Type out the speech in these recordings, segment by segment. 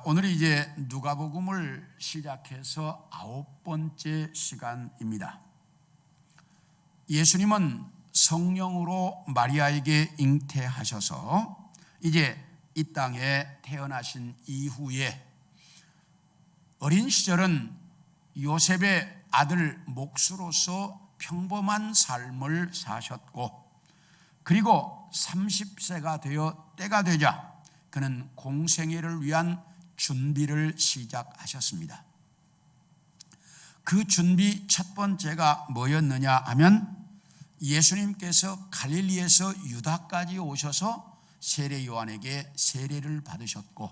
오늘이 이제 누가복음을 시작해서 9번째 시간입니다. 예수님은 성령으로 마리아에게 잉태하셔서 이제 이 땅에 태어나신 이후에 어린 시절은 요셉의 아들 목수로서 평범한 삶을 사셨고, 그리고 30세가 되어 때가 되자 그는 공생애를 위한 준비를 시작하셨습니다. 그 준비 첫 번째가 뭐였느냐 하면, 예수님께서 갈릴리에서 유다까지 오셔서 세례 요한에게 세례를 받으셨고,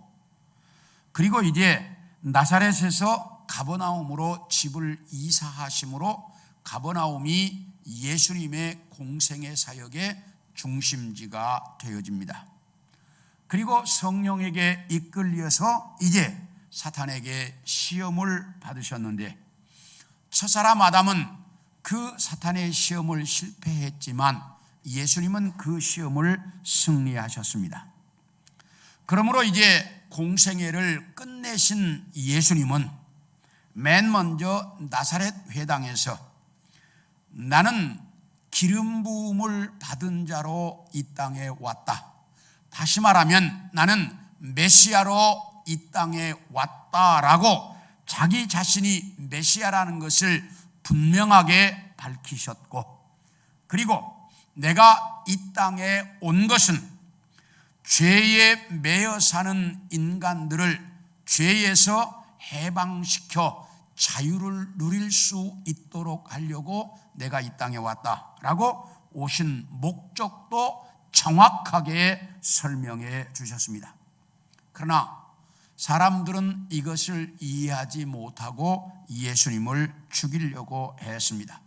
그리고 이제 나사렛에서 가버나움으로 집을 이사하심으로 가버나움이 예수님의 공생애 사역의 중심지가 되어집니다. 그리고 성령에게 이끌려서 이제 사탄에게 시험을 받으셨는데, 첫사람 아담은 그 사탄의 시험을 실패했지만 예수님은 그 시험을 승리하셨습니다. 그러므로 이제 공생애를 끝내신 예수님은 맨 먼저 나사렛 회당에서 나는 기름 부음을 받은 자로 이 땅에 왔다, 다시 말하면 나는 메시아로 이 땅에 왔다라고 자기 자신이 메시아라는 것을 분명하게 밝히셨고, 그리고 내가 이 땅에 온 것은 죄에 매여 사는 인간들을 죄에서 해방시켜 자유를 누릴 수 있도록 하려고 내가 이 땅에 왔다라고 오신 목적도 정확하게 설명해 주셨습니다. 그러나 사람들은 이것을 이해하지 못하고 예수님을 죽이려고 했습니다.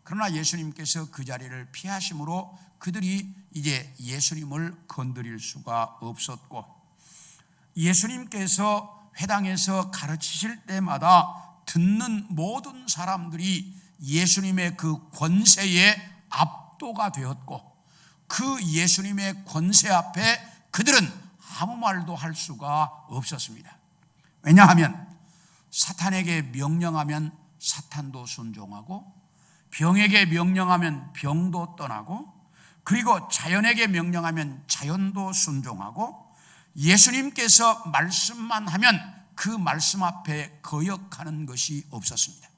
그러나 예수님께서 그 자리를 피하심으로 그들이 이제 예수님을 건드릴 수가 없었고, 예수님께서 회당에서 가르치실 때마다 듣는 모든 사람들이 예수님의 그 권세에 압도가 되었고, 그 예수님의 권세 앞에 그들은 아무 말도 할 수가 없었습니다. 왜냐하면 사탄에게 명령하면 사탄도 순종하고, 병에게 명령하면 병도 떠나고, 그리고 자연에게 명령하면 자연도 순종하고, 예수님께서 말씀만 하면 그 말씀 앞에 거역하는 것이 없었습니다.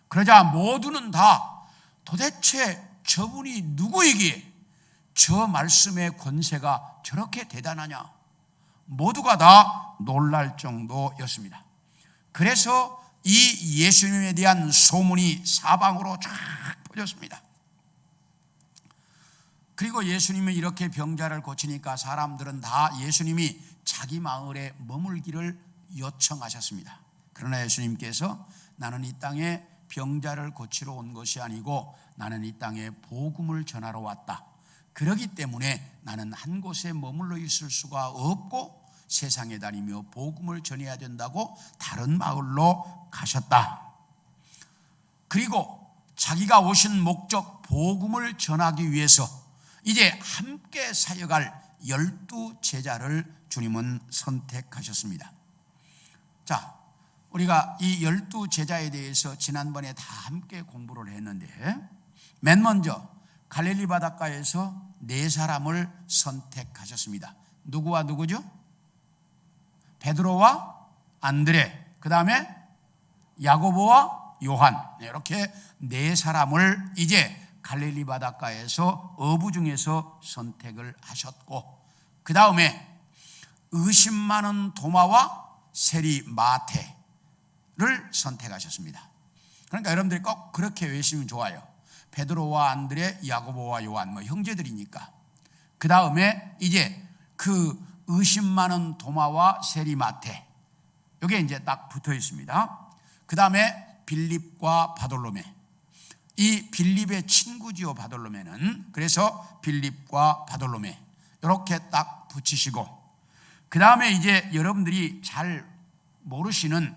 그러자 모두는 다 도대체 저분이 누구이기에 저 말씀의 권세가 저렇게 대단하냐, 모두가 다 놀랄 정도였습니다. 그래서 이 예수님에 대한 소문이 사방으로 쫙 퍼졌습니다. 그리고 예수님이 이렇게 병자를 고치니까 사람들은 다 예수님이 자기 마을에 머물기를 요청하셨습니다. 그러나 예수님께서 나는 이 땅에 병자를 고치러 온 것이 아니고 나는 이 땅에 복음을 전하러 왔다, 그렇기 때문에 나는 한 곳에 머물러 있을 수가 없고 세상에 다니며 복음을 전해야 된다고 다른 마을로 가셨다. 그리고 자기가 오신 목적 복음을 전하기 위해서 이제 함께 사역할 12 제자를 주님은 선택하셨습니다. 자, 우리가 이 12 제자에 대해서 지난번에 다 함께 공부를 했는데, 맨 먼저 갈릴리 바닷가에서 4사람을 선택하셨습니다. 누구와 누구죠? 베드로와 안드레, 그 다음에 야고보와 요한, 이렇게 4사람을 이제 갈릴리 바닷가에서 어부 중에서 선택을 하셨고, 그 다음에 의심 많은 도마와 세리 마태를 선택하셨습니다. 그러니까 여러분들이 꼭 그렇게 외우시면 좋아요. 베드로와 안드레, 야고보와 요한, 형제들이니까. 그 다음에 이제 그 의심 많은 도마와 세리 마태, 이게 이제 딱 붙어 있습니다. 그 다음에 빌립과 바돌로메, 이 빌립의 친구지요, 바돌로메는. 그래서 빌립과 바돌로메 이렇게 딱 붙이시고, 그 다음에 이제 여러분들이 잘 모르시는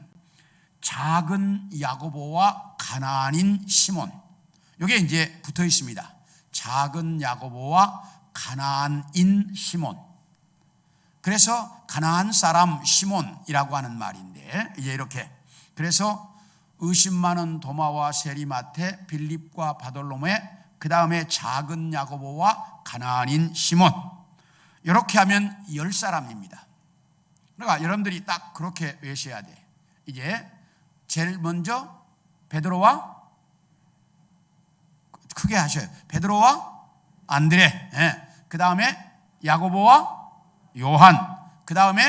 작은 야고보와 가나안인 시몬, 이게 이제 붙어 있습니다. 작은 야고보와 가나안인 시몬. 그래서 가나안 사람 시몬이라고 하는 말인데, 이제 이렇게, 그래서 의심 많은 도마와 세리마테, 빌립과 바돌로메, 그 다음에 작은 야고보와 가나안인 시몬, 이렇게 하면 10사람입니다. 그러니까 여러분들이 딱 그렇게 외우셔야 돼. 이제 제일 먼저 베드로와, 크게 하셔요. 베드로와 안드레, 그 다음에 야고보와 요한, 그 다음에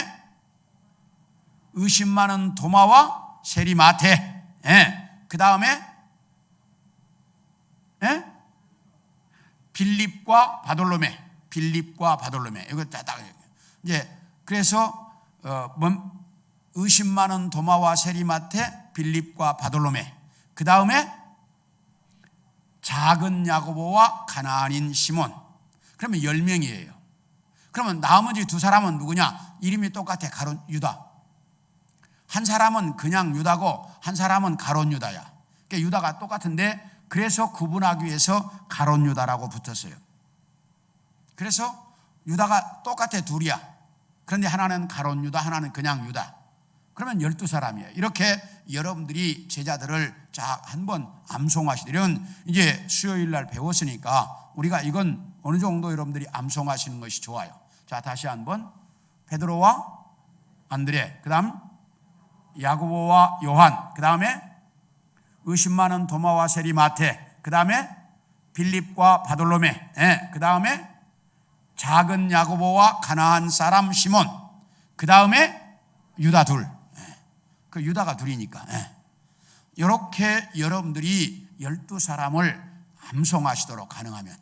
의심 많은 도마와 세리마테, 그 다음에 빌립과 바돌로메, 이거 딱 이제, 그래서 의심 많은 도마와 세리마테, 빌립과 바돌로메, 그 다음에 작은 야고보와 가나안인 시몬. 그러면 10명이에요. 그러면 나머지 두 사람은 누구냐? 이름이 똑같아. 가룟 유다. 한 사람은 그냥 유다고 한 사람은 가룟 유다야. 그러니까 유다가 똑같은데, 그래서 구분하기 위해서 가룟 유다라고 붙었어요. 그래서 유다가 똑같아, 둘이야. 그런데 하나는 가룟 유다, 하나는 그냥 유다. 그러면 12사람이에요. 이렇게 여러분들이 제자들을 자 한번 암송하시려면, 이제 수요일 날 배웠으니까 우리가 이건 어느 정도 여러분들이 암송하시는 것이 좋아요. 자, 다시 한번. 베드로와 안드레, 그 다음 야고보와 요한, 그 다음에 의심 많은 도마와 세리마테, 그 다음에 빌립과 바돌로메, 그 다음에 작은 야고보와 가나안 사람 시몬, 그 다음에 유다 둘. 그 유다가 둘이니까. 이렇게 여러분들이 12사람을 암송하시도록 가능하면,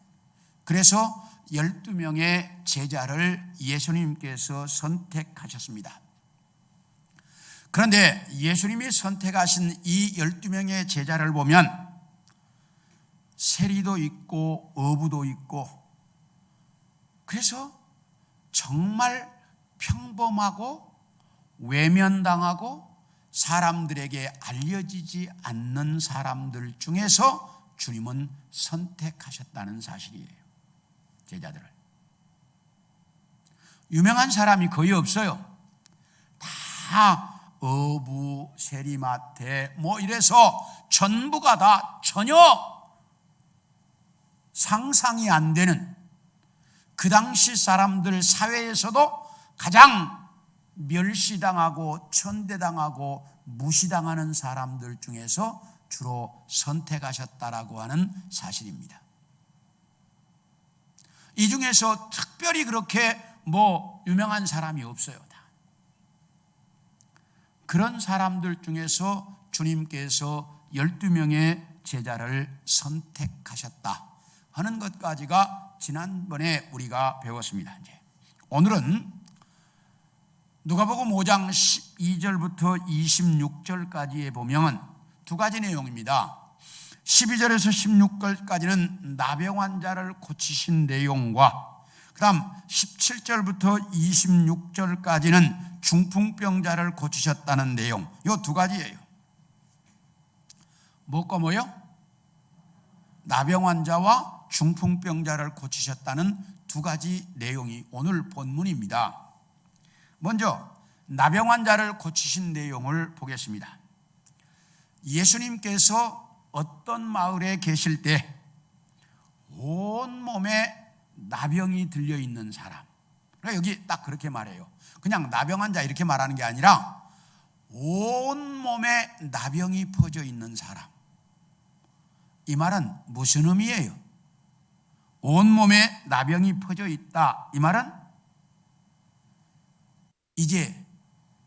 그래서 12명의 제자를 예수님께서 선택하셨습니다. 그런데 예수님이 선택하신 이 12명의 제자를 보면 세리도 있고 어부도 있고, 그래서 정말 평범하고 외면당하고 사람들에게 알려지지 않는 사람들 중에서 주님은 선택하셨다는 사실이에요. 제자들을. 유명한 사람이 거의 없어요. 다 어부, 세리마테 뭐 이래서 전부가 다 전혀 상상이 안 되는, 그 당시 사람들 사회에서도 가장 멸시당하고 천대당하고 무시당하는 사람들 중에서 주로 선택하셨다라고 하는 사실입니다. 이 중에서 특별히 그렇게 뭐 유명한 사람이 없어요. 다. 그런 사람들 중에서 주님께서 12명의 제자를 선택하셨다 하는 것까지가 지난번에 우리가 배웠습니다. 이제 오늘은 누가복음 5장 12절부터 26절까지에 보면 두 가지 내용입니다. 12절에서 16절까지는 나병 환자를 고치신 내용과, 그 다음 17절부터 26절까지는 중풍병자를 고치셨다는 내용, 이 두 가지예요. 뭐가 뭐요? 나병 환자와 중풍병자를 고치셨다는 두 가지 내용이 오늘 본문입니다. 먼저 나병 환자를 고치신 내용을 보겠습니다. 예수님께서 어떤 마을에 계실 때 온몸에 나병이 들려있는 사람, 그러니까 여기 딱 그렇게 말해요. 그냥 나병 환자 이렇게 말하는 게 아니라 온몸에 나병이 퍼져 있는 사람. 이 말은 무슨 의미예요? 온몸에 나병이 퍼져 있다, 이 말은 이제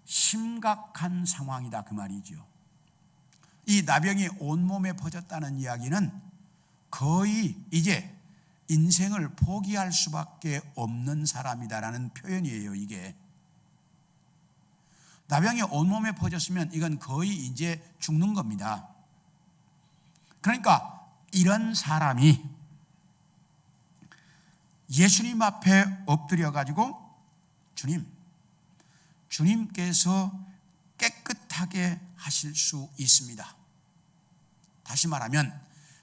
심각한 상황이다, 그 말이죠. 이 나병이 온몸에 퍼졌다는 이야기는 거의 이제 인생을 포기할 수밖에 없는 사람이다라는 표현이에요. 이게 나병이 온몸에 퍼졌으면 이건 거의 이제 죽는 겁니다. 그러니까 이런 사람이 예수님 앞에 엎드려 가지고 주님께서 깨끗하게 하실 수 있습니다. 다시 말하면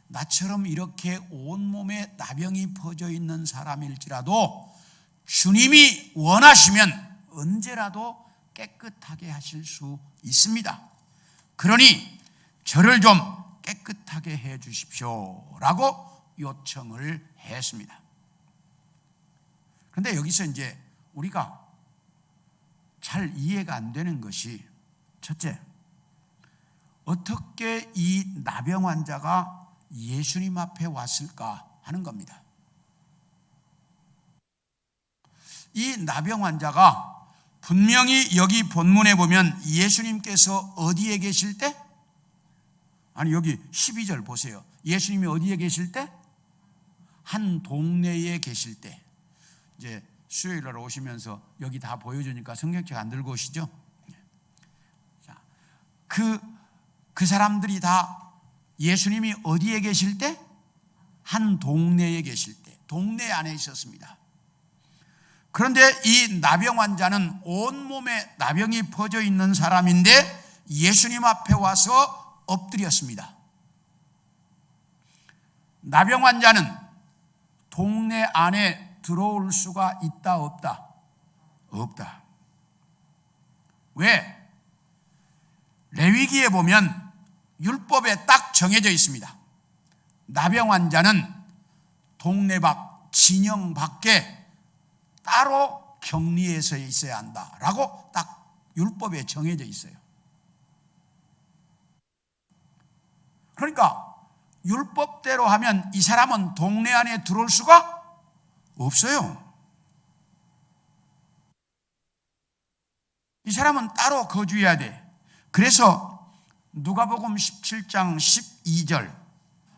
나처럼 이렇게 온몸에 나병이 퍼져 있는 사람일지라도 주님이 원하시면 언제라도 깨끗하게 하실 수 있습니다. 그러니 저를 좀 깨끗하게 해 주십시오라고 요청을 했습니다. 그런데 여기서 이제 우리가 잘 이해가 안 되는 것이, 첫째, 어떻게 이 나병 환자가 예수님 앞에 왔을까 하는 겁니다. 이 나병 환자가 분명히 여기 본문에 보면 예수님께서 어디에 계실 때? 아니, 여기 12절 보세요. 예수님이 어디에 계실 때? 한 동네에 계실 때. 이제 수요일날 오시면서 여기 다 보여주니까 성경책 안 들고 오시죠? 자, 그 사람들이 다 예수님이 어디에 계실 때? 한 동네에 계실 때. 동네 안에 있었습니다. 그런데 이 나병 환자는 온몸에 나병이 퍼져 있는 사람인데 예수님 앞에 와서 엎드렸습니다. 나병 환자는 동네 안에 들어올 수가 있다 없다? 없다. 왜? 레위기에 보면 율법에 딱 정해져 있습니다. 나병 환자는 동네 밖, 진영 밖에 따로 격리해서 있어야 한다라고 딱 율법에 정해져 있어요. 그러니까 율법대로 하면 이 사람은 동네 안에 들어올 수가 없어요. 이 사람은 따로 거주해야 돼. 그래서 누가복음 17장 12절,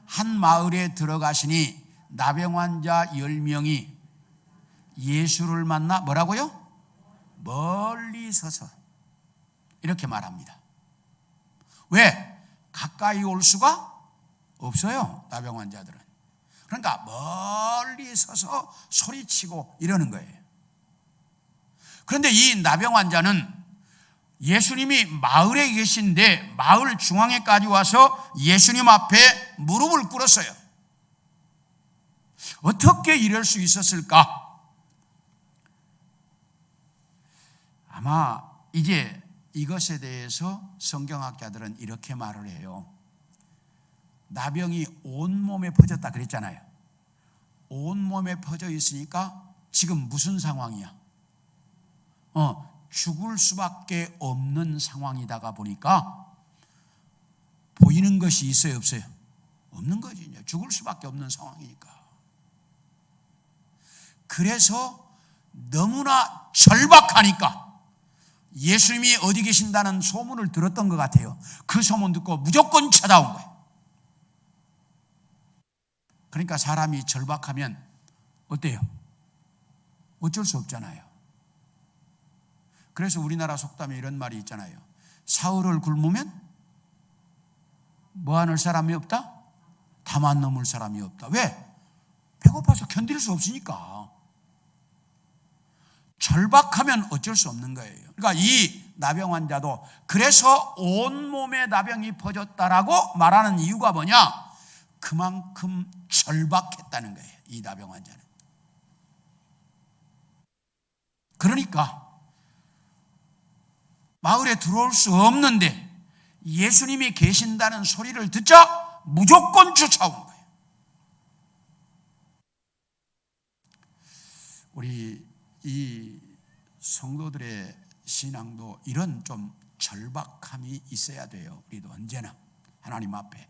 한 마을에 들어가시니 나병 환자 10명이 예수를 만나 뭐라고요? 멀리 서서 이렇게 말합니다. 왜? 가까이 올 수가 없어요, 나병 환자들은. 그러니까 멀리 서서 소리치고 이러는 거예요. 그런데 이 나병 환자는 예수님이 마을에 계신데 마을 중앙에까지 와서 예수님 앞에 무릎을 꿇었어요. 어떻게 이럴 수 있었을까? 아마 이제 이것에 대해서 성경학자들은 이렇게 말을 해요. 나병이 온몸에 퍼졌다 그랬잖아요. 온몸에 퍼져 있으니까 지금 무슨 상황이야? 죽을 수밖에 없는 상황이다가 보니까 보이는 것이 있어요, 없어요? 없는 거지. 이제 죽을 수밖에 없는 상황이니까. 그래서 너무나 절박하니까 예수님이 어디 계신다는 소문을 들었던 것 같아요. 그 소문 듣고 무조건 찾아온 거예요. 그러니까 사람이 절박하면 어때요? 어쩔 수 없잖아요. 그래서 우리나라 속담에 이런 말이 있잖아요. 사흘을 굶으면 뭐 하는 사람이 없다? 담 안 넘을 사람이 없다. 왜? 배고파서 견딜 수 없으니까. 절박하면 어쩔 수 없는 거예요. 그러니까 이 나병 환자도 그래서 온몸에 나병이 퍼졌다라고 말하는 이유가 뭐냐? 그만큼 절박했다는 거예요, 이 나병 환자는. 그러니까 마을에 들어올 수 없는데 예수님이 계신다는 소리를 듣자 무조건 쫓아온 거예요. 우리 이 성도들의 신앙도 이런 좀 절박함이 있어야 돼요. 우리도 언제나 하나님 앞에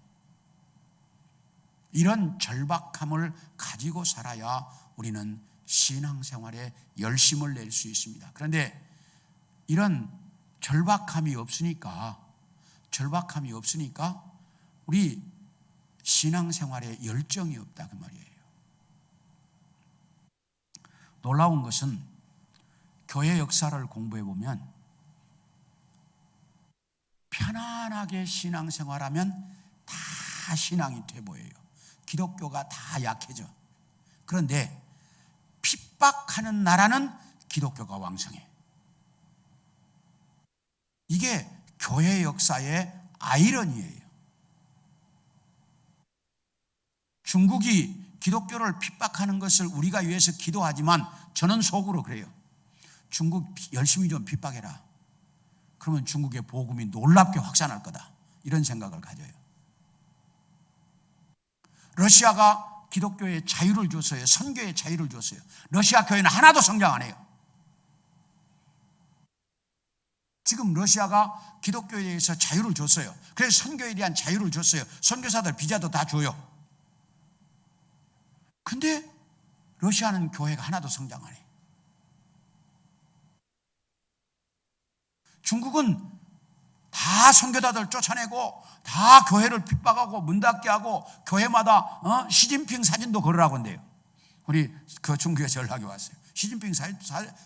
이런 절박함을 가지고 살아야 우리는 신앙생활에 열심을 낼 수 있습니다. 그런데 이런 절박함이 없으니까 우리 신앙생활에 열정이 없다 그 말이에요. 놀라운 것은 교회 역사를 공부해 보면 편안하게 신앙생활하면 다 신앙이 돼 보여요. 기독교가 다 약해져. 그런데 핍박하는 나라는 기독교가 왕성해. 이게 교회 역사의 아이러니예요. 중국이 기독교를 핍박하는 것을 우리가 위해서 기도하지만 저는 속으로 그래요. 중국 열심히 좀 핍박해라. 그러면 중국의 복음이 놀랍게 확산할 거다. 이런 생각을 가져요. 러시아가 기독교에 자유를 줬어요. 선교에 자유를 줬어요. 러시아 교회는 하나도 성장 안 해요. 지금 러시아가 기독교에 대해서 자유를 줬어요. 그래서 선교에 대한 자유를 줬어요. 선교사들 비자도 다 줘요. 근데 러시아는 교회가 하나도 성장 안 해요. 중국은 다 선교사들 쫓아내고 다 교회를 핍박하고 문 닫게 하고 교회마다 시진핑 사진도 걸으라고 한대요. 우리 그 중국에서 연락이 왔어요. 시진핑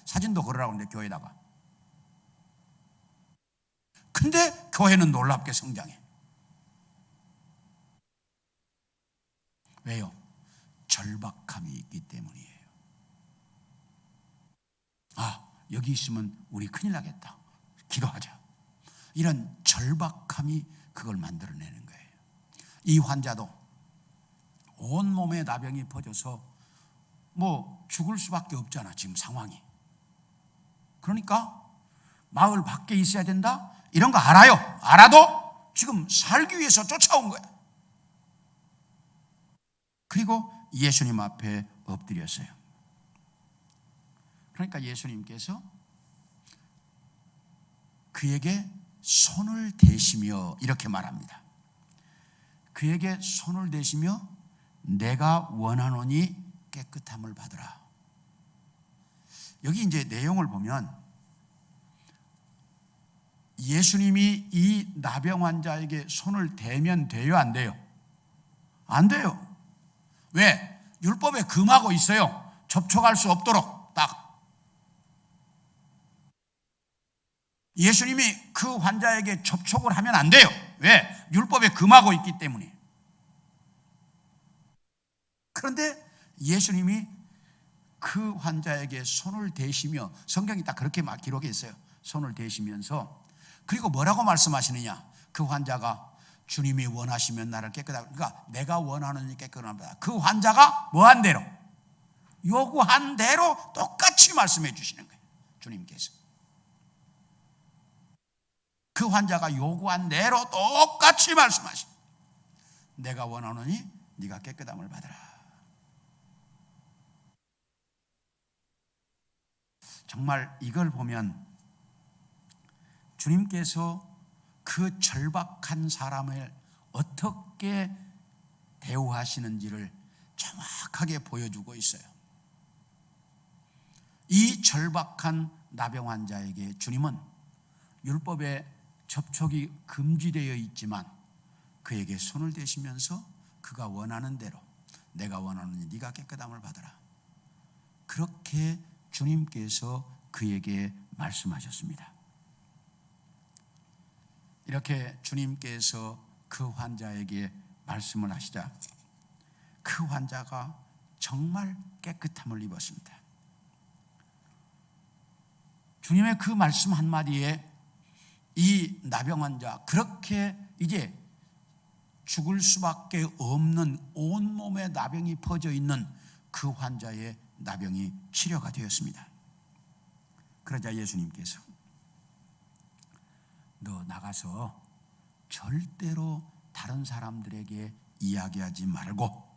사진도 걸으라고 하는데 교회다가. 근데 교회는 놀랍게 성장해. 왜요? 절박함이 있기 때문이에요. 여기 있으면 우리 큰일 나겠다. 기도하자. 이런 절박함이 그걸 만들어내는 거예요. 이 환자도 온몸에 나병이 퍼져서 죽을 수밖에 없잖아, 지금 상황이. 그러니까 마을 밖에 있어야 된다? 이런 거 알아요. 알아도 지금 살기 위해서 쫓아온 거야. 그리고 예수님 앞에 엎드렸어요. 그러니까 예수님께서 그에게 손을 대시며 이렇게 말합니다. 그에게 손을 대시며 내가 원하노니 깨끗함을 받으라. 여기 이제 내용을 보면 예수님이 이 나병 환자에게 손을 대면 돼요, 안 돼요? 안 돼요. 왜? 율법에 금하고 있어요. 접촉할 수 없도록 딱. 예수님이 그 환자에게 접촉을 하면 안 돼요. 왜? 율법에 금하고 있기 때문에. 그런데 예수님이 그 환자에게 손을 대시며, 성경이 딱 그렇게 막 기록해 있어요. 손을 대시면서. 그리고 뭐라고 말씀하시느냐? 그 환자가 주님이 원하시면 나를 깨끗하게, 그러니까 내가 원하는 깨끗합니다. 그 환자가 뭐한 대로? 요구한 대로 똑같이 말씀해 주시는 거예요. 주님께서. 그 환자가 요구한 대로 똑같이 말씀하시고 내가 원하노니 네가 깨끗함을 받으라. 정말 이걸 보면 주님께서 그 절박한 사람을 어떻게 대우하시는지를 정확하게 보여주고 있어요. 이 절박한 나병 환자에게 주님은 율법에 접촉이 금지되어 있지만 그에게 손을 대시면서 그가 원하는 대로 내가 원하는 네가 깨끗함을 받으라. 그렇게 주님께서 그에게 말씀하셨습니다. 이렇게 주님께서 그 환자에게 말씀을 하시자 그 환자가 정말 깨끗함을 입었습니다. 주님의 그 말씀 한마디에 이 나병 환자, 그렇게 이제 죽을 수밖에 없는 온몸에 나병이 퍼져 있는 그 환자의 나병이 치료가 되었습니다. 그러자 예수님께서 너 나가서 절대로 다른 사람들에게 이야기하지 말고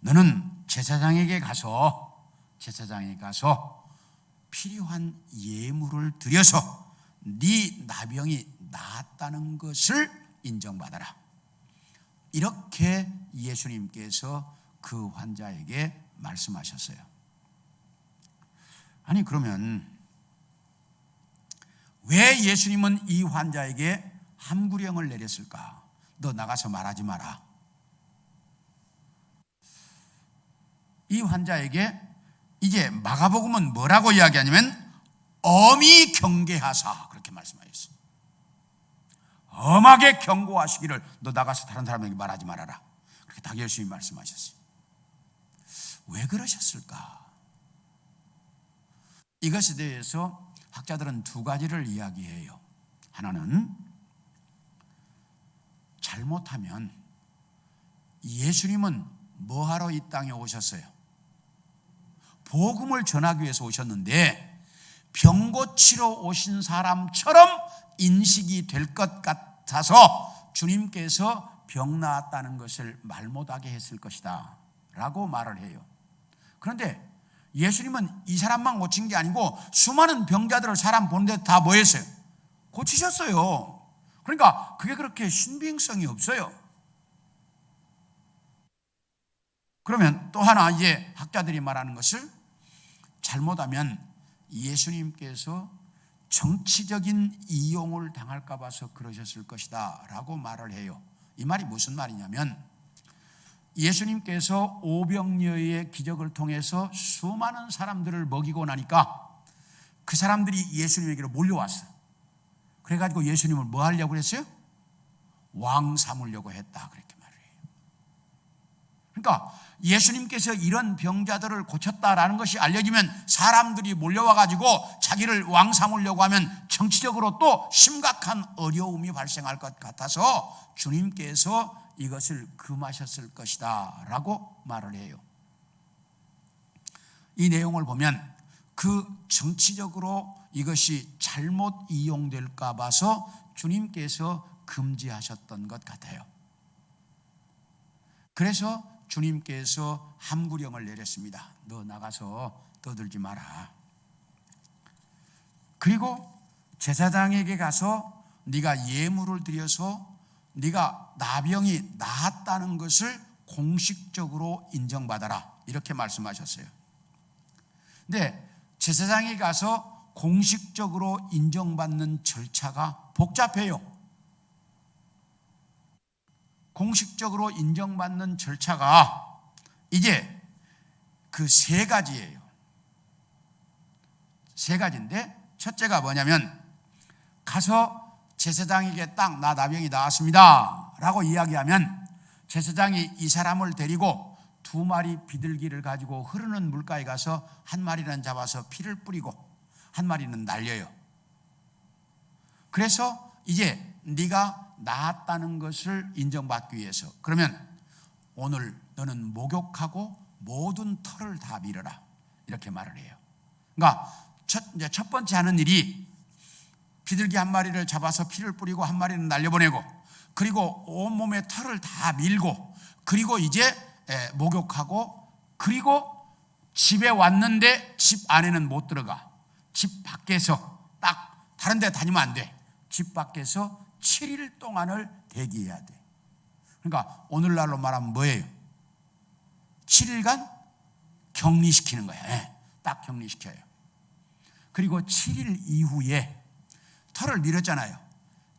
너는 제사장에게 가서 필요한 예물을 드려서 네 나병이 나았다는 것을 인정받아라. 이렇게 예수님께서 그 환자에게 말씀하셨어요. 아니 그러면 왜 예수님은 이 환자에게 함구령을 내렸을까? 너 나가서 말하지 마라. 이 환자에게 이제 마가복음은 뭐라고 이야기하냐면 엄히 경계하사 그렇게 말씀하셨어요. 엄하게 경고하시기를 너 나가서 다른 사람에게 말하지 말아라. 그렇게 딱 예수님이 말씀하셨어요. 왜 그러셨을까? 이것에 대해서 학자들은 두 가지를 이야기해요. 하나는 잘못하면 예수님은 뭐하러 이 땅에 오셨어요? 복음을 전하기 위해서 오셨는데 병 고치러 오신 사람처럼 인식이 될 것 같아서 주님께서 병 나았다는 것을 말 못하게 했을 것이다 라고 말을 해요. 그런데 예수님은 이 사람만 고친 게 아니고 수많은 병자들을 사람 보는데 다 뭐 했어요? 고치셨어요. 그러니까 그게 그렇게 신빙성이 없어요. 그러면 또 하나 이제 학자들이 말하는 것을, 잘못하면 예수님께서 정치적인 이용을 당할까 봐서 그러셨을 것이다 라고 말을 해요. 이 말이 무슨 말이냐면, 예수님께서 오병이어의 기적을 통해서 수많은 사람들을 먹이고 나니까 그 사람들이 예수님에게로 몰려왔어요. 그래가지고 예수님을 뭐 하려고 그랬어요? 왕 삼으려고 했다, 그렇게 말을 해요. 그러니까 예수님께서 이런 병자들을 고쳤다라는 것이 알려지면 사람들이 몰려와가지고 자기를 왕 삼으려고 하면 정치적으로 또 심각한 어려움이 발생할 것 같아서 주님께서 이것을 금하셨을 것이다 라고 말을 해요. 이 내용을 보면 그 정치적으로 이것이 잘못 이용될까 봐서 주님께서 금지하셨던 것 같아요. 그래서 주님께서 함구령을 내렸습니다. 너 나가서 떠들지 마라. 그리고 제사장에게 가서 네가 예물을 드려서 네가 나병이 나았다는 것을 공식적으로 인정받아라, 이렇게 말씀하셨어요. 근데 제사장에 가서 공식적으로 인정받는 절차가 복잡해요. 공식적으로 인정받는 절차가 이제 그 세 가지예요. 세 가지인데, 첫째가 뭐냐면 가서 제사장에게 딱 나 나병이 나왔습니다 라고 이야기하면 제사장이 이 사람을 데리고 2마리 비둘기를 가지고 흐르는 물가에 가서 한 마리는 잡아서 피를 뿌리고 한 마리는 날려요. 그래서 이제 네가 나았다는 것을 인정받기 위해서, 그러면 오늘 너는 목욕하고 모든 털을 다 밀어라, 이렇게 말을 해요. 그러니까 첫 번째 하는 일이 비둘기 한 마리를 잡아서 피를 뿌리고 한 마리는 날려보내고, 그리고 온몸에 털을 다 밀고, 그리고 이제 목욕하고, 그리고 집에 왔는데 집 안에는 못 들어가. 집 밖에서, 딱 다른 데 다니면 안 돼. 집 밖에서 7일 동안을 대기해야 돼. 그러니까 오늘날로 말하면 뭐예요? 7일간 격리시키는 거야. 딱 격리시켜요. 그리고 7일 이후에 털을 밀었잖아요.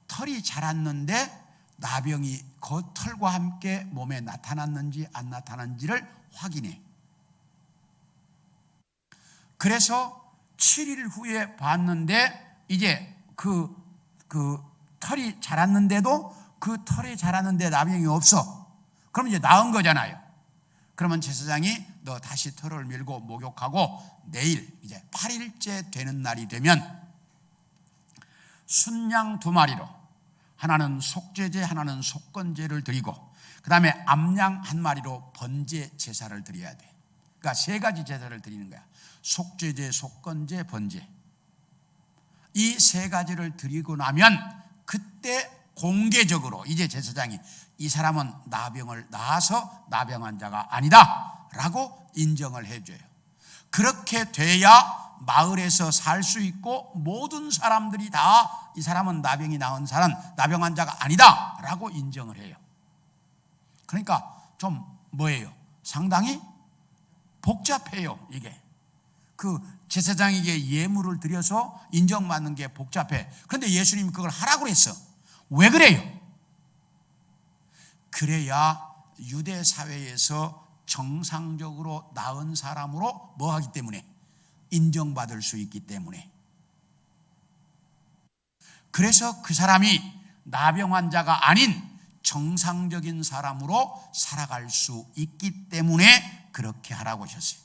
털이 자랐는데 나병이 그 털과 함께 몸에 나타났는지 안 나타났는지를 확인해. 그래서 7일 후에 봤는데 이제 그 털이 자랐는데도 그 털이 자랐는데 나병이 없어. 그럼 이제 나은 거잖아요. 그러면 제사장이 너 다시 털을 밀고 목욕하고 내일 이제 8일째 되는 날이 되면 순양 2마리로, 하나는 속죄제 하나는 속건제를 드리고, 그 다음에 암양 1마리로 번제 제사를 드려야 돼. 그러니까 3가지 제사를 드리는 거야. 속죄제, 속건제, 번제. 이 3가지를 드리고 나면 그때 공개적으로 이제 제사장이 이 사람은 나병을 나아서 나병 환자가 아니다 라고 인정을 해줘요. 그렇게 돼야 마을에서 살 수 있고 모든 사람들이 다 이 사람은 나병이 나은 사람, 나병 환자가 아니다 라고 인정을 해요. 그러니까 좀 뭐예요? 상당히 복잡해요. 이게 그 제사장에게 예물을 드려서 인정받는 게 복잡해. 그런데 예수님이 그걸 하라고 했어. 왜 그래요? 그래야 유대 사회에서 정상적으로 나은 사람으로 뭐 하기 때문에? 인정받을 수 있기 때문에. 그래서 그 사람이 나병 환자가 아닌 정상적인 사람으로 살아갈 수 있기 때문에 그렇게 하라고 하셨어요.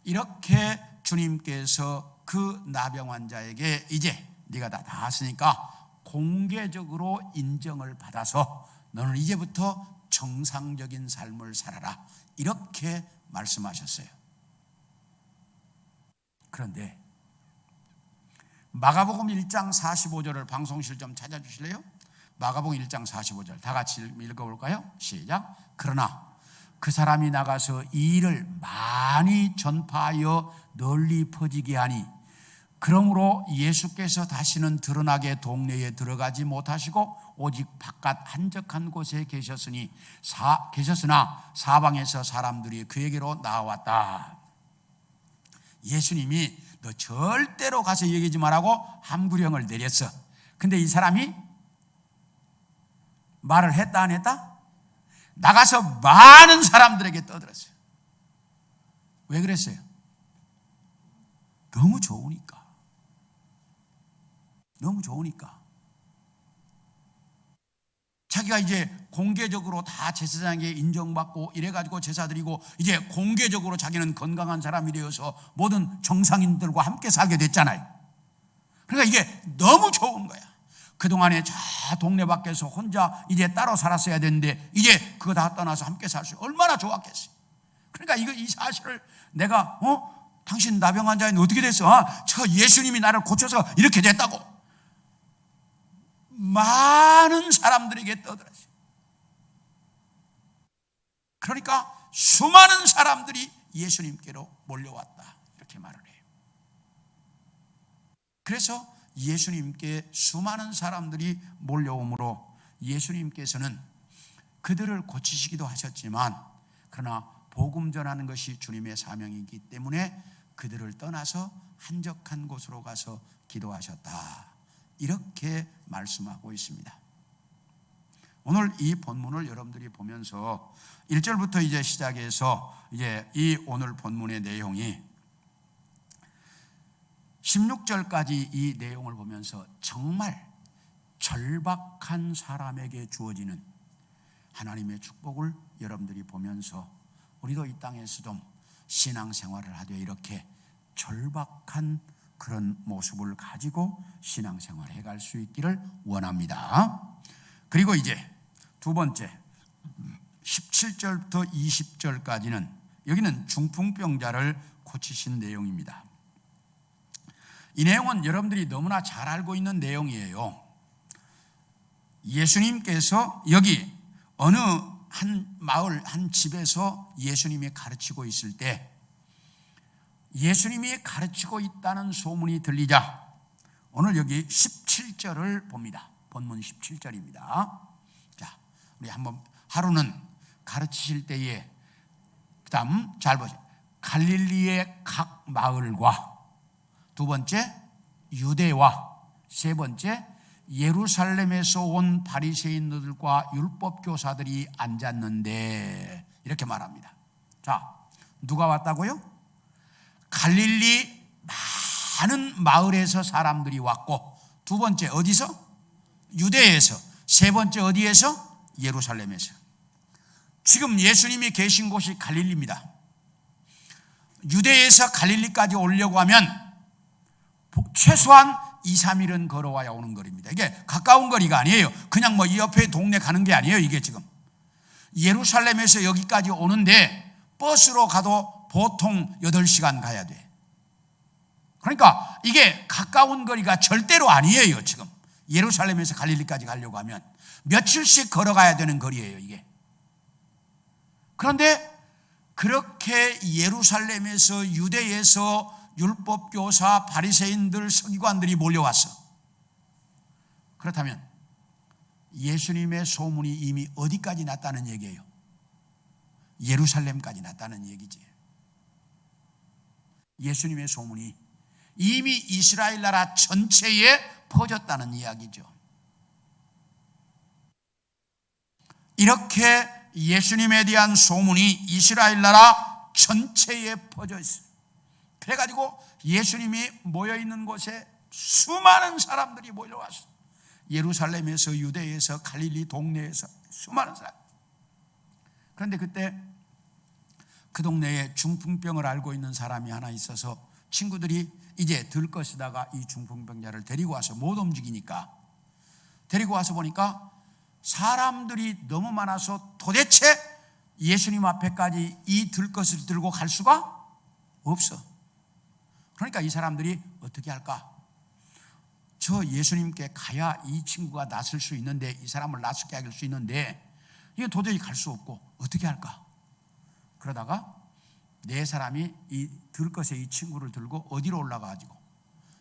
이렇게 주님께서 그 나병 환자에게 이제 네가 다 나았으니까 공개적으로 인정을 받아서 너는 이제부터 정상적인 삶을 살아라, 이렇게 말씀하셨어요. 그런데 마가복음 1장 45절을 방송실 좀 찾아주실래요? 마가복음 1장 45절 다 같이 읽어볼까요? 시작. 그러나 그 사람이 나가서 이 일을 많이 전파하여 널리 퍼지게 하니 그러므로 예수께서 다시는 드러나게 동네에 들어가지 못하시고 오직 바깥 한적한 곳에 계셨으나 사방에서 사람들이 그에게로 나왔다. 예수님이 너 절대로 가서 얘기하지 말라고 함구령을 내렸어. 근데 이 사람이 말을 했다 안 했다? 나가서 많은 사람들에게 떠들었어요. 왜 그랬어요? 너무 좋으니까. 너무 좋으니까. 자기가 이제 공개적으로 다 제사장에게 인정받고 이래가지고 제사 드리고 이제 공개적으로 자기는 건강한 사람이 되어서 모든 정상인들과 함께 살게 됐잖아요. 그러니까 이게 너무 좋은 거야. 그동안에 저 동네 밖에서 혼자 이제 따로 살았어야 되는데 이제 그거 다 떠나서 함께 살 수 얼마나 좋았겠어요. 그러니까 이 사실을 내가 당신 나병 환자인 어떻게 됐어? 저 예수님이 나를 고쳐서 이렇게 됐다고 많은 사람들에게 떠들었어요. 그러니까 수많은 사람들이 예수님께로 몰려왔다 이렇게 말을 해요. 그래서 예수님께 수많은 사람들이 몰려오므로 예수님께서는 그들을 고치시기도 하셨지만 그러나 복음 전하는 것이 주님의 사명이기 때문에 그들을 떠나서 한적한 곳으로 가서 기도하셨다 이렇게 말씀하고 있습니다. 오늘 이 본문을 여러분들이 보면서 1절부터 이제 시작해서 이제 이 오늘 본문의 내용이 16절까지 이 내용을 보면서 정말 절박한 사람에게 주어지는 하나님의 축복을 여러분들이 보면서 우리도 이 땅에서도 신앙생활을 하되 이렇게 절박한 그런 모습을 가지고 신앙생활을 해갈 수 있기를 원합니다. 그리고 이제 두 번째 17절부터 20절까지는 여기는 중풍병자를 고치신 내용입니다. 이 내용은 여러분들이 너무나 잘 알고 있는 내용이에요. 예수님께서 여기 어느 한 마을 한 집에서 예수님이 가르치고 있을 때 예수님이 가르치고 있다는 소문이 들리자 오늘 여기 17절을 봅니다. 본문 17절입니다. 자, 우리 한번 하루는 가르치실 때에 그다음 잘 보세요. 갈릴리의 각 마을과 두 번째 유대와 세 번째 예루살렘에서 온 바리새인들과 율법 교사들이 앉았는데 이렇게 말합니다. 자, 누가 왔다고요? 갈릴리 많은 마을에서 사람들이 왔고 두 번째 어디서? 유대에서. 세 번째 어디에서? 예루살렘에서. 지금 예수님이 계신 곳이 갈릴리입니다. 유대에서 갈릴리까지 오려고 하면 최소한 2, 3일은 걸어와야 오는 거리입니다. 이게 가까운 거리가 아니에요. 그냥 뭐 이 옆에 동네 가는 게 아니에요. 이게 지금 예루살렘에서 여기까지 오는데 버스로 가도 보통 8시간 가야 돼. 그러니까 이게 가까운 거리가 절대로 아니에요. 지금 예루살렘에서 갈릴리까지 가려고 하면 며칠씩 걸어가야 되는 거리예요. 이게. 그런데 그렇게 예루살렘에서 유대에서 율법교사, 바리새인들, 서기관들이 몰려왔어. 그렇다면 예수님의 소문이 이미 어디까지 났다는 얘기예요? 예루살렘까지 났다는 얘기지. 예수님의 소문이 이미 이스라엘 나라 전체에 퍼졌다는 이야기죠. 이렇게 예수님에 대한 소문이 이스라엘 나라 전체에 퍼져 있어요. 그래가지고 예수님이 모여있는 곳에 수많은 사람들이 몰려왔어요. 예루살렘에서 유대에서 갈릴리 동네에서 수많은 사람. 그런데 그때 그 동네에 중풍병을 앓고 있는 사람이 하나 있어서 친구들이 이제 들것이다가 이 중풍병자를 데리고 와서 못 움직이니까 데리고 와서 보니까 사람들이 너무 많아서 도대체 예수님 앞에까지 이 들것을 들고 갈 수가 없어. 그러니까 이 사람들이 어떻게 할까? 저 예수님께 가야 이 친구가 낫을 수 있는데, 이 사람을 낫게 할 수 있는데 이게 도저히 갈 수 없고 어떻게 할까? 그러다가 네 사람이 이 들것에 이 친구를 들고 어디로 올라가가지고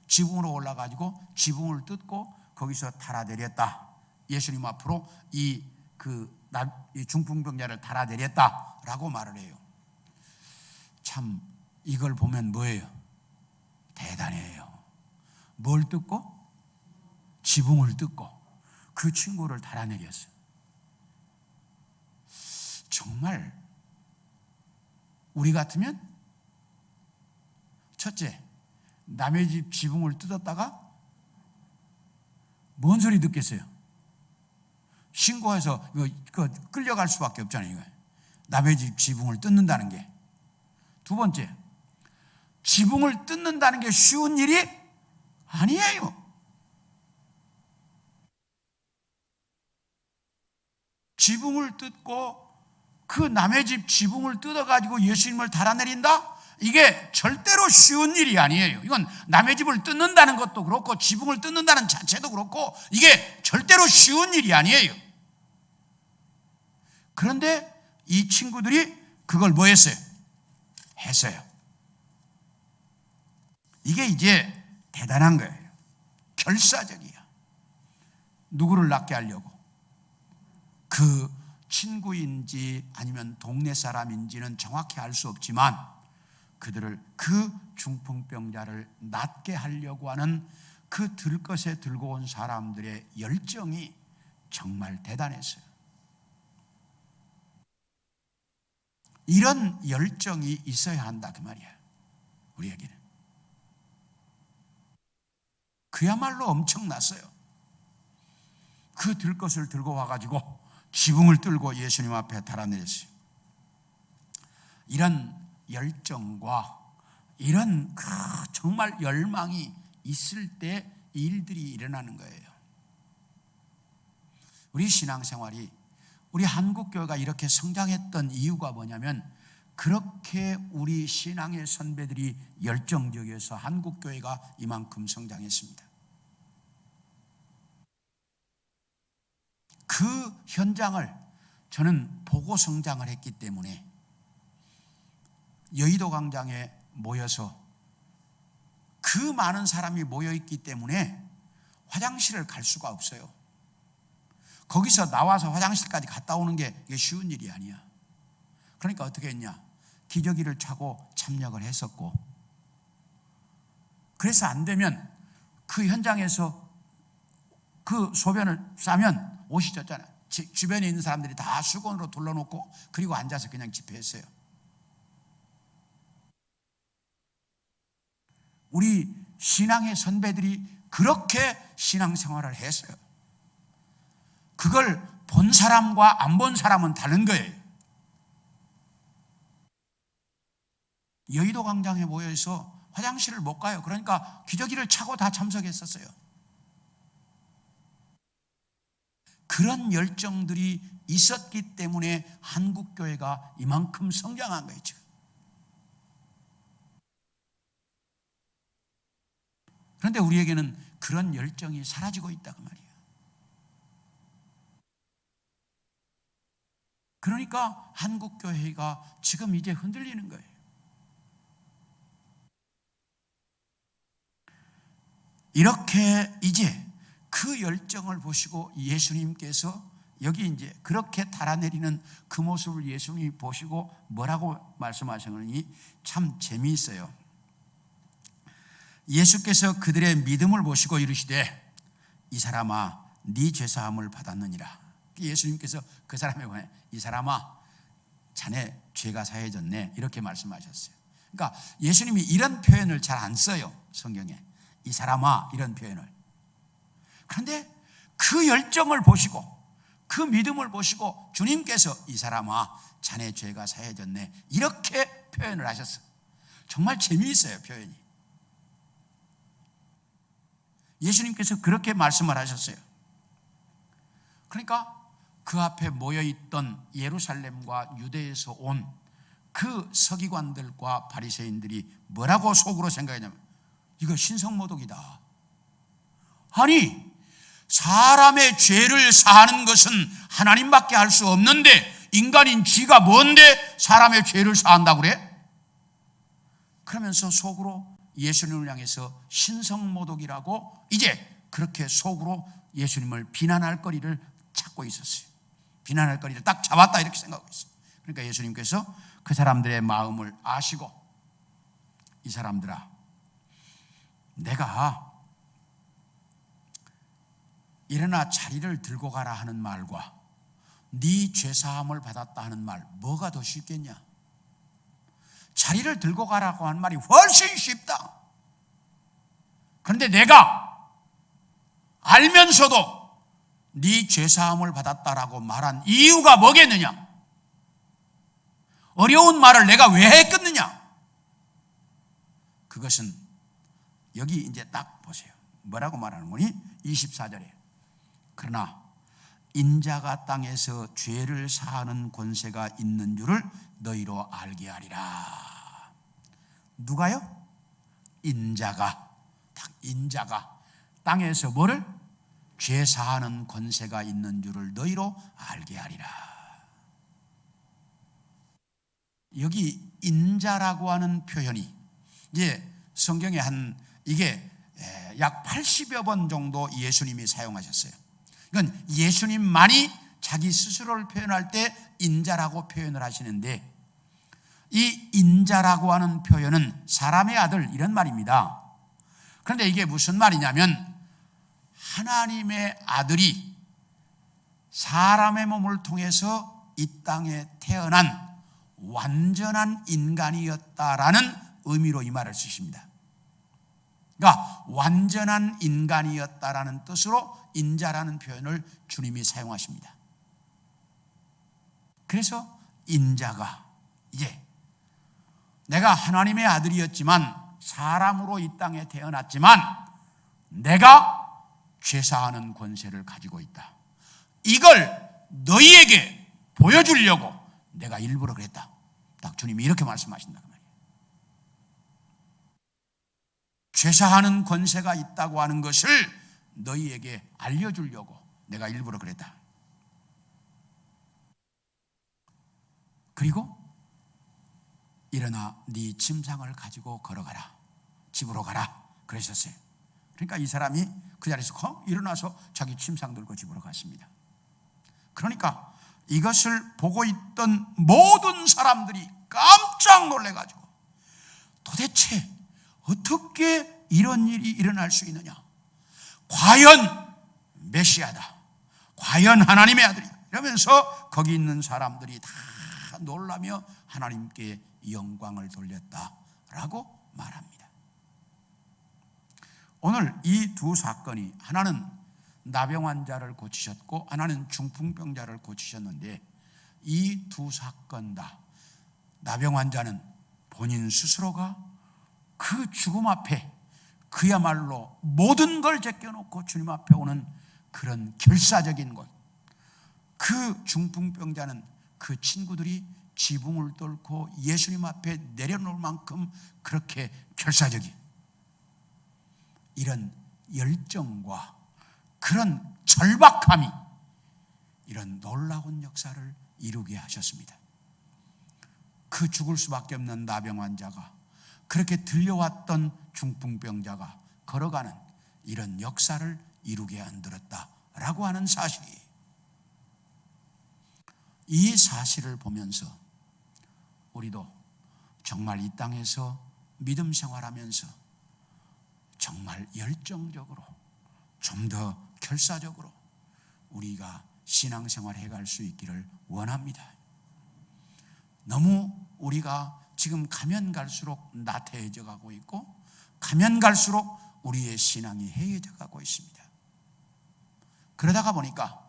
지붕으로 올라가지고 지붕을 뜯고 거기서 달아내렸다. 예수님 앞으로 이 중풍병자를 달아내렸다라고 말을 해요. 참 이걸 보면 뭐예요? 대단해요. 뭘 뜯고? 지붕을 뜯고 그 친구를 달아내렸어요. 정말 우리 같으면 첫째, 남의 집 지붕을 뜯었다가 뭔 소리 듣겠어요? 신고해서 끌려갈 수밖에 없잖아요. 이거. 남의 집 지붕을 뜯는다는 게. 두 번째, 지붕을 뜯는다는 게 쉬운 일이 아니에요. 지붕을 뜯고 그 남의 집 지붕을 뜯어가지고 예수님을 달아내린다? 이게 절대로 쉬운 일이 아니에요. 이건 남의 집을 뜯는다는 것도 그렇고 지붕을 뜯는다는 자체도 그렇고 이게 절대로 쉬운 일이 아니에요. 그런데 이 친구들이 그걸 뭐 했어요? 했어요. 이게 이제 대단한 거예요. 결사적이야. 누구를 낫게 하려고? 그 친구인지 아니면 동네 사람인지는 정확히 알 수 없지만 그들을, 그 중풍병자를 낫게 하려고 하는 그 들것에 들고 온 사람들의 열정이 정말 대단했어요. 이런 열정이 있어야 한다 그 말이야. 우리에게는 그야말로 엄청났어요. 그 들것을 들고 와가지고 지붕을 뚫고 예수님 앞에 달아내렸어요. 이런 열정과 이런 정말 열망이 있을 때 일들이 일어나는 거예요. 우리 신앙생활이, 우리 한국교회가 이렇게 성장했던 이유가 뭐냐면 그렇게 우리 신앙의 선배들이 열정적이어서 한국교회가 이만큼 성장했습니다. 그 현장을 저는 보고 성장을 했기 때문에 여의도 광장에 모여서 그 많은 사람이 모여있기 때문에 화장실을 갈 수가 없어요. 거기서 나와서 화장실까지 갔다 오는 게 쉬운 일이 아니야. 그러니까 어떻게 했냐? 기저귀를 차고 참여를 했었고, 그래서 안 되면 그 현장에서 그 소변을 싸면 옷이 젖잖아. 주변에 있는 사람들이 다 수건으로 둘러놓고 그리고 앉아서 그냥 집회했어요. 우리 신앙의 선배들이 그렇게 신앙생활을 했어요. 그걸 본 사람과 안 본 사람은 다른 거예요. 여의도 광장에 모여서 화장실을 못 가요. 그러니까 기저귀를 차고 다 참석했었어요. 그런 열정들이 있었기 때문에 한국교회가 이만큼 성장한 거죠. 그런데 우리에게는 그런 열정이 사라지고 있다 그 말이에요. 그러니까 한국교회가 지금 이제 흔들리는 거예요. 이렇게 이제 그 열정을 보시고 예수님께서 여기 이제 그렇게 달아내리는 그 모습을 예수님이 보시고 뭐라고 말씀하시느니 참 재미있어요. 예수께서 그들의 믿음을 보시고 이르시되 이 사람아 네 죄사함을 받았느니라. 예수님께서 그 사람에게 보내 이 사람아 자네 죄가 사해졌네 이렇게 말씀하셨어요. 그러니까 예수님이 이런 표현을 잘 안 써요. 성경에 이 사람아 이런 표현을. 그런데 그 열정을 보시고 그 믿음을 보시고 주님께서 이 사람아 자네 죄가 사해졌네 이렇게 표현을 하셨어요. 정말 재미있어요 표현이. 예수님께서 그렇게 말씀을 하셨어요. 그러니까 그 앞에 모여있던 예루살렘과 유대에서 온 그 서기관들과 바리새인들이 뭐라고 속으로 생각했냐면 이거 신성모독이다. 아니, 사람의 죄를 사하는 것은 하나님밖에 할 수 없는데 인간인 쥐가 뭔데 사람의 죄를 사한다고 그래? 그러면서 속으로 예수님을 향해서 신성모독이라고 이제 그렇게 속으로 예수님을 비난할 거리를 찾고 있었어요. 비난할 거리를 딱 잡았다 이렇게 생각하고 있어요. 그러니까 예수님께서 그 사람들의 마음을 아시고, 이 사람들아, 내가 일어나 자리를 들고 가라 하는 말과 네 죄사함을 받았다 하는 말, 뭐가 더 쉽겠냐? 자리를 들고 가라고 하는 말이 훨씬 쉽다. 그런데 내가 알면서도 네 죄사함을 받았다라고 말한 이유가 뭐겠느냐? 어려운 말을 내가 왜 했겠느냐? 그것은 여기 이제 딱 보세요. 뭐라고 말하는 거니? 24절에 그러나 인자가 땅에서 죄를 사하는 권세가 있는 줄을 너희로 알게 하리라. 누가요? 인자가 땅에서 뭐를? 죄 사하는 권세가 있는 줄을 너희로 알게 하리라. 여기 인자라고 하는 표현이 이제 성경에 이게 약 80여 번 정도 예수님이 사용하셨어요. 이건 예수님만이 자기 스스로를 표현할 때 인자라고 표현을 하시는데, 이 인자라고 하는 표현은 사람의 아들 이런 말입니다. 그런데 이게 무슨 말이냐면 하나님의 아들이 사람의 몸을 통해서 이 땅에 태어난 완전한 인간이었다라는 의미로 이 말을 쓰십니다. 그러니까 완전한 인간이었다라는 뜻으로 인자라는 표현을 주님이 사용하십니다. 그래서 인자가 이제 내가 하나님의 아들이었지만, 사람으로 이 땅에 태어났지만 내가 죄사하는 권세를 가지고 있다. 이걸 너희에게 보여주려고 내가 일부러 그랬다. 딱 주님이 이렇게 말씀하신다. 죄사하는 권세가 있다고 하는 것을 너희에게 알려주려고 내가 일부러 그랬다. 그리고 일어나 네 침상을 가지고 걸어가라. 집으로 가라. 그러셨어요. 그러니까 이 사람이 그 자리에서 일어나서 자기 침상 들고 집으로 갔습니다. 그러니까 이것을 보고 있던 모든 사람들이 깜짝 놀래가지고 도대체 어떻게 이런 일이 일어날 수 있느냐? 과연 메시아다. 과연 하나님의 아들이다. 이러면서 거기 있는 사람들이 다 놀라며 하나님께 영광을 돌렸다라고 말합니다. 오늘 이 두 사건이, 하나는 나병 환자를 고치셨고 하나는 중풍병자를 고치셨는데, 이 두 사건 다 나병 환자는 본인 스스로가 그 죽음 앞에 그야말로 모든 걸 제껴놓고 주님 앞에 오는 그런 결사적인 것, 그 중풍병자는 그 친구들이 지붕을 뚫고 예수님 앞에 내려놓을 만큼 그렇게 결사적인 이런 열정과 그런 절박함이 이런 놀라운 역사를 이루게 하셨습니다. 그 죽을 수밖에 없는 나병 환자가, 그렇게 들려왔던 중풍병자가 걸어가는 이런 역사를 이루게 만들었다라고 하는 사실이, 이 사실을 보면서 우리도 정말 이 땅에서 믿음 생활하면서 정말 열정적으로, 좀 더 결사적으로 우리가 신앙생활 해갈 수 있기를 원합니다. 너무 우리가 지금 가면 갈수록 나태해져 가고 있고, 가면 갈수록 우리의 신앙이 해이해져 가고 있습니다. 그러다가 보니까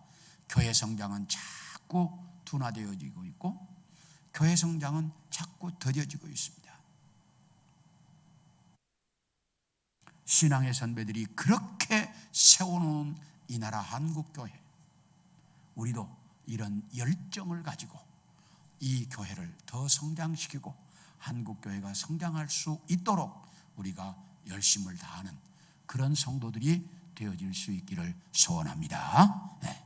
교회 성장은 자꾸 둔화되어지고 있고, 교회 성장은 자꾸 더뎌지고 있습니다. 신앙의 선배들이 그렇게 세워놓은 이 나라 한국교회, 우리도 이런 열정을 가지고 이 교회를 더 성장시키고 한국교회가 성장할 수 있도록 우리가 열심을 다하는 그런 성도들이 되어질 수 있기를 소원합니다. 네.